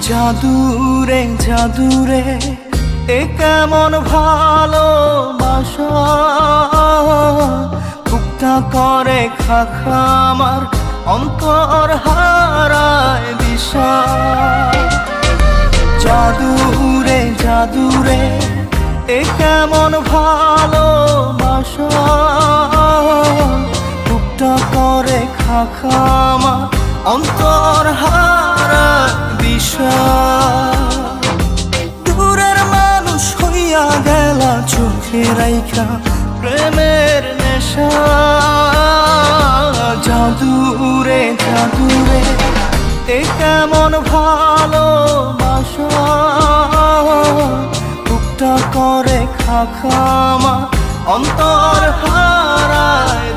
জাদুরে জাদুরে এ কেমন ভালোবাসা, বুকটা করে খাখা আমার অন্তর হারায় দিশা। জাদুরে জাদুরে এ কেমন ভালোবাসা, বুকটা করে খাখা আমার অন্তর হারায় দিশা। দূরের মানুষ হইয়া গেলা চোখে রাইখা প্রেমের নেশা। জাদুরে জাদুরে এ কেমন ভালোবাসা, বুকটা করে খাখা আমার অন্তর হারায়